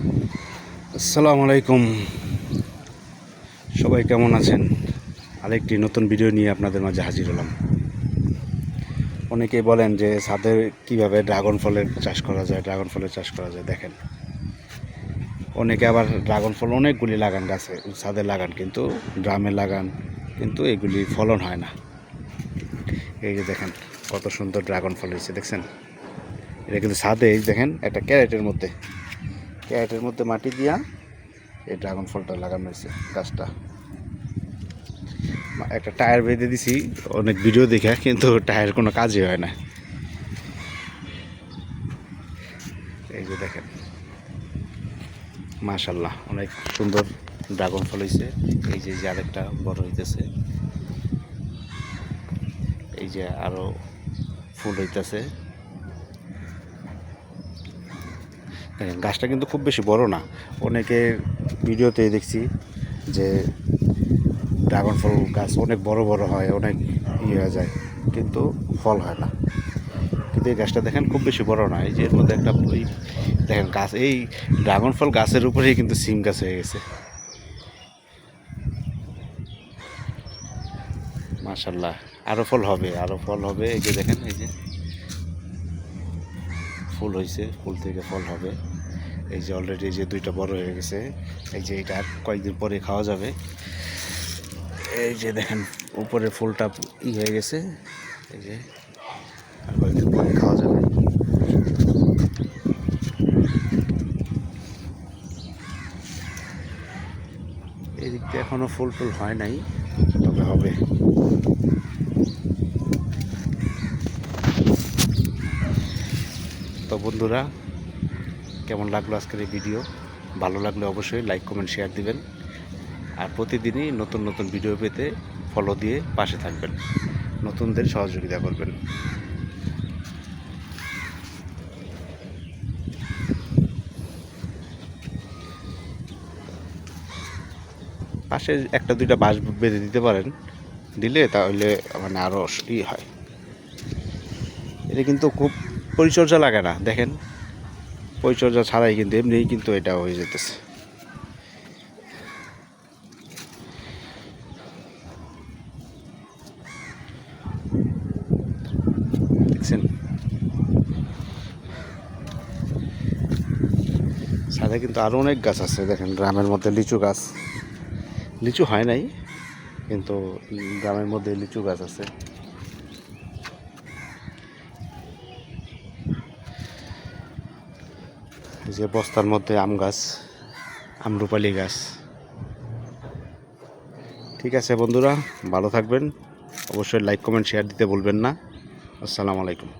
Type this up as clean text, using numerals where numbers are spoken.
আসসালামু আলাইকুম, সবাই কেমন আছেন? আরেকটি নতুন ভিডিও নিয়ে আপনাদের মাঝে হাজির হলাম। অনেকেই বলেন যে ছাদে কীভাবে ড্রাগন ফলের চাষ করা যায়। দেখেন, অনেকে আবার ড্রাগন ফল অনেকগুলি লাগান, গাছে ছাদে লাগান, কিন্তু ড্রামে লাগান, কিন্তু এগুলি ফলন হয় না। এই যে দেখেন কত সুন্দর ড্রাগন ফল হয়েছে, দেখছেন? এটা কিন্তু ছাদে দেখেন একটা ক্যারেটের মধ্যে মাটি দিয়া এই ড্রাগন ফলটা লাগানো হয়েছে। গাছটা একটা টায়ার বেঁধে দিছি অনেক ভিডিও দেখে, কিন্তু টায়ার কোনো কাজই হয় না। এই যে দেখেন, মাশাল্লাহ অনেক সুন্দর ড্রাগন ফল হয়েছে। এই যে আরেকটা বড় হইতেছে, এই যে আরো ফুল হইতেছে। দেখেন গাছটা কিন্তু খুব বেশি বড় না। অনেকে ভিডিওতে দেখছি যে ড্রাগন ফল গাছ অনেক বড় বড় হয়, অনেক হয়ে যায়, কিন্তু ফল হয় না। কিন্তু এই গাছটা দেখেন খুব বেশি বড় না। এই যে এর মধ্যে একটা দেখেন গাছ, এই ড্রাগন ফল গাছের উপরেই কিন্তু সিম গাছ হয়ে গেছে। মাশাল্লাহ, আরো ফল হবে। এই যে দেখেন, এই যে ফুল হয়েছে, ফুল থেকে ফল হবে। এই যে অলরেডি যে দুইটা বড় হয়ে গেছে। এই যে এটা আর কয়েকদিন পরে খাওয়া যাবে। এই যে দেখেন উপরে ফুলটা হয়ে গেছে, এই যে আর কয়েকদিন পরে খাওয়া যাবে। এই দিকটা এখনো ফুল হয় নাই, তবে হবে। তো বন্ধুরা, কেমন লাগলো আজকের এই ভিডিও? ভালো লাগলে অবশ্যই লাইক, কমেন্ট, শেয়ার দিবেন। আর প্রতিদিনই নতুন নতুন ভিডিও পেতে ফলো দিয়ে পাশে থাকবেন, নতুনদের সহযোগিতা করবেন। পাশে একটা দুইটা বাঁশ বেঁধে দিতে পারেন, দিলে তাহলে মানে আরও হয়। এটা কিন্তু খুব পরিচর্যা লাগে না, দেখেন পরিচর্যা ছাড়াই কিন্তু এমনিই কিন্তু এটা হয়ে যেতেছে। দেখছেন, ছাদে কিন্তু আরও অনেক গাছ আছে। দেখেন গ্রামের মধ্যে লিচু হয় নাই, কিন্তু গ্রামের মধ্যে লিচু গাছ আছে। যে বস্তার মধ্যে আম গাছ, আমরুপালি গাছ। ঠিক আছে বন্ধুরা, ভালো থাকবেন। অবশ্যই লাইক, কমেন্ট, শেয়ার দিতে ভুলবেন না। আসসালামু আলাইকুম।